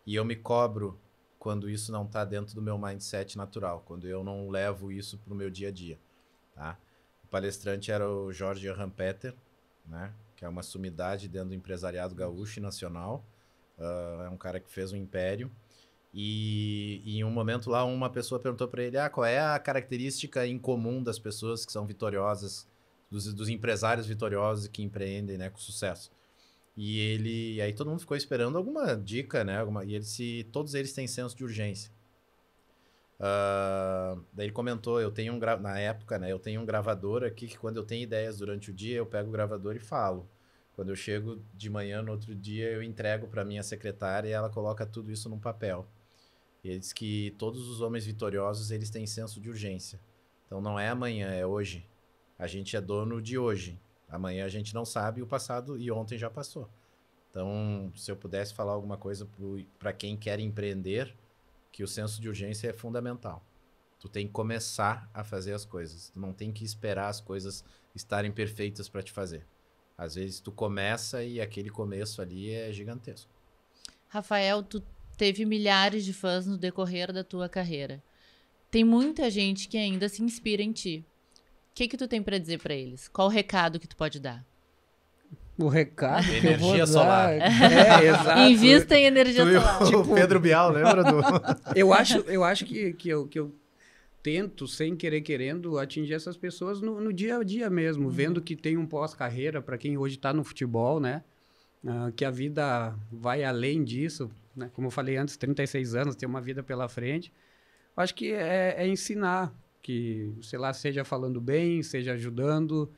e eu me cobro quando isso não está dentro do meu mindset natural, quando eu não levo isso para o meu dia a dia. Tá? O palestrante era o Jorge Rampeter, né? Que é uma sumidade dentro do empresariado gaúcho e nacional. É um cara que fez um império. E em um momento lá, uma pessoa perguntou para ele qual é a característica em comum das pessoas que são vitoriosas, dos empresários vitoriosos que empreendem, né, com sucesso. E aí todo mundo ficou esperando alguma dica, né? E ele disse, todos eles têm senso de urgência. Daí ele comentou, na época, né, eu tenho um gravador aqui que quando eu tenho ideias durante o dia, eu pego o gravador e falo. Quando eu chego de manhã, no outro dia, eu entrego para minha secretária e ela coloca tudo isso num papel. E ele diz que todos os homens vitoriosos, eles têm senso de urgência. Então não é amanhã, é hoje. A gente é dono de hoje. Amanhã a gente não sabe, o passado e ontem já passou. Então, se eu pudesse falar alguma coisa para quem quer empreender, que o senso de urgência é fundamental. Tu tem que começar a fazer as coisas. Tu não tem que esperar as coisas estarem perfeitas para te fazer. Às vezes tu começa e aquele começo ali é gigantesco. Rafael, tu teve milhares de fãs no decorrer da tua carreira. Tem muita gente que ainda se inspira em ti. O que tu tem para dizer para eles? Qual o recado que tu pode dar? O recado que energia eu vou solar. dar... exato. Invista em energia solar. O Pedro Bial, lembra do... Eu acho que eu tento, sem querer querendo, atingir essas pessoas no dia a dia mesmo, vendo que tem um pós-carreira para quem hoje está no futebol, né? Que a vida vai além disso, né? Como eu falei antes, 36 anos, tem uma vida pela frente. Acho que é ensinar, que, sei lá, seja falando bem, seja ajudando.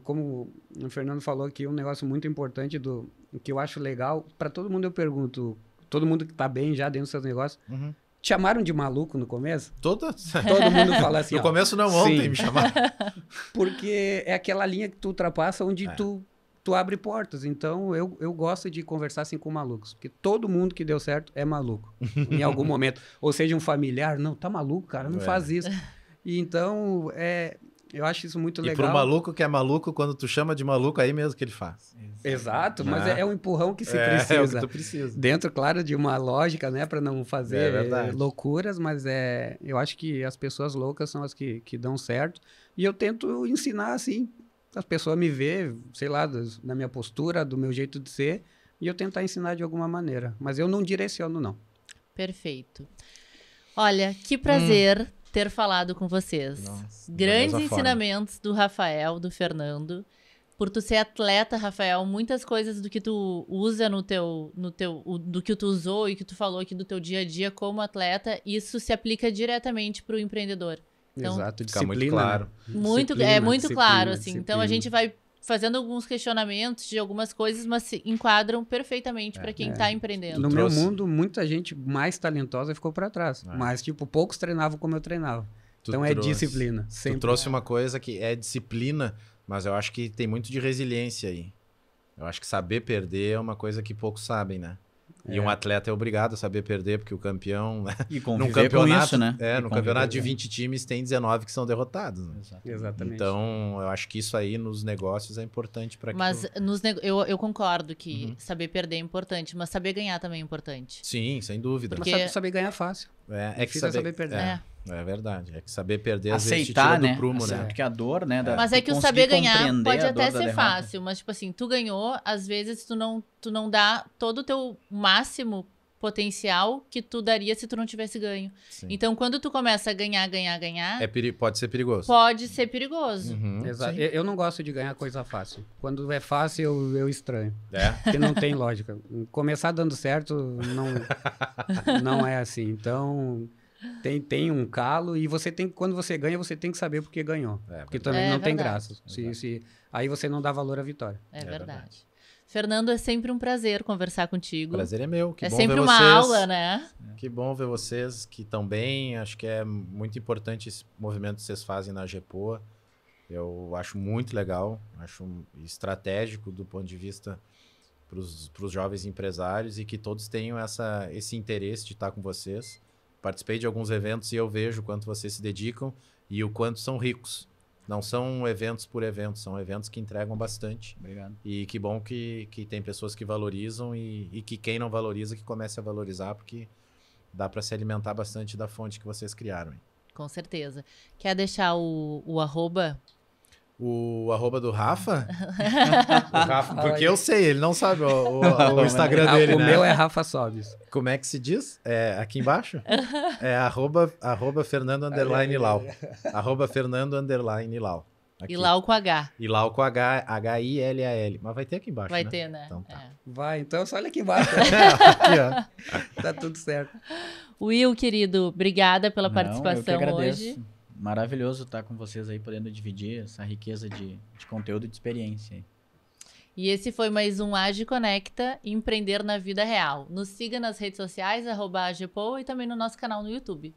Como o Fernando falou aqui, um negócio muito importante que eu acho legal, para todo mundo eu pergunto, todo mundo que está bem já dentro dos seus negócios, te chamaram de maluco no começo? Todo mundo fala assim. No começo não, ontem sim. me chamaram. Porque é aquela linha que tu ultrapassa onde tu abre portas. Então, eu gosto de conversar assim com malucos. Porque todo mundo que deu certo é maluco. Em algum momento. Ou seja, um familiar. Não, tá maluco, cara. Não faz isso. E então, eu acho isso muito legal. E pro maluco que é maluco, quando tu chama de maluco, aí mesmo que ele faz. Exato, mas é um empurrão que se precisa. É o que tu precisa. Dentro, claro, de uma lógica, né? Para não fazer loucuras, mas eu acho que as pessoas loucas são as que dão certo. E eu tento ensinar, assim, as pessoas me ver, sei lá, na minha postura, do meu jeito de ser, e eu tentar ensinar de alguma maneira. Mas eu não direciono, não. Perfeito. Olha, que prazer ter falado com vocês. Nossa, grandes ensinamentos do Rafael, do Fernando. Por tu ser atleta, Rafael, muitas coisas do que tu usa do que tu usou e que tu falou aqui do teu dia a dia como atleta, isso se aplica diretamente para o empreendedor. Então, exato, disciplina. Muito claro. Muito claro, assim. Disciplina. Então a gente vai fazendo alguns questionamentos de algumas coisas, mas se enquadram perfeitamente para quem está empreendendo. No meu mundo, muita gente mais talentosa ficou para trás. Mas, poucos treinavam como eu treinava. Então disciplina. Tu trouxe uma coisa que é disciplina, mas eu acho que tem muito de resiliência aí. Eu acho que saber perder é uma coisa que poucos sabem, né? E um atleta é obrigado a saber perder, porque o campeão... E num campeonato, com isso, né? No campeonato de 20 times tem 19 que são derrotados. Né? Exatamente. Então, eu acho que isso aí nos negócios é importante para que Mas eu concordo que saber perder é importante, mas saber ganhar também é importante. Sim, sem dúvida. Mas saber ganhar é fácil. É que saber perder. É verdade. É que saber perder às vezes te Aceitar, tira né? do prumo, né? Porque a dor, né? Mas é tu que o conseguir saber ganhar compreender pode a até dor da ser derrota. fácil, mas, tipo assim, tu ganhou, às vezes tu não dá todo o teu máximo potencial que tu daria se tu não tivesse ganho. Sim. Então, quando tu começa a ganhar, Pode ser perigoso. pode ser perigoso. Uhum. Exato. sim. Eu não gosto de ganhar coisa fácil. Quando é fácil, eu estranho. É. Porque não tem lógica. Começar dando certo não é assim. Então, tem um calo e quando você ganha, você tem que saber por que ganhou. Porque também É não tem verdade. graça. Aí você não dá valor à vitória. É verdade. verdade. Fernando, é sempre um prazer conversar O contigo. prazer é meu. Que É bom sempre ver uma vocês. aula, né? Que bom ver vocês que estão bem. Acho que é muito importante esse movimento que vocês fazem na GEPOA. Eu acho muito legal, acho estratégico do ponto de vista para os jovens empresários e que todos tenham esse interesse de estar com vocês. Participei de alguns eventos e eu vejo o quanto vocês se dedicam e o quanto são ricos. Não são eventos por eventos, são eventos que entregam bastante. Obrigado. E que bom que tem pessoas que valorizam e que quem não valoriza, que comece a valorizar, porque dá para se alimentar bastante da fonte que vocês criaram. Hein? Com certeza. Quer deixar o arroba? O arroba do Rafa? O Rafa, porque eu sei, ele não sabe o Instagram dele, O né? meu é Rafa Sobis. Como é que se diz? É aqui embaixo? É arroba Fernando _ Lau. Arroba Fernando _ Lau. Aqui. E Lau com H. E Lau com H-I-L-A-L. Mas vai ter aqui embaixo, Vai né? ter, né? Então tá. É. Vai, então só olha aqui embaixo. Aqui, ó. Tá tudo certo. Will, querido, obrigada pela Não, eu que participação agradeço. hoje. Maravilhoso estar com vocês aí, podendo dividir essa riqueza de conteúdo e de experiência. aí. E esse foi mais um Age Conecta, Empreender na Vida Real. Nos siga nas redes sociais, @agepoa e também no nosso canal no YouTube.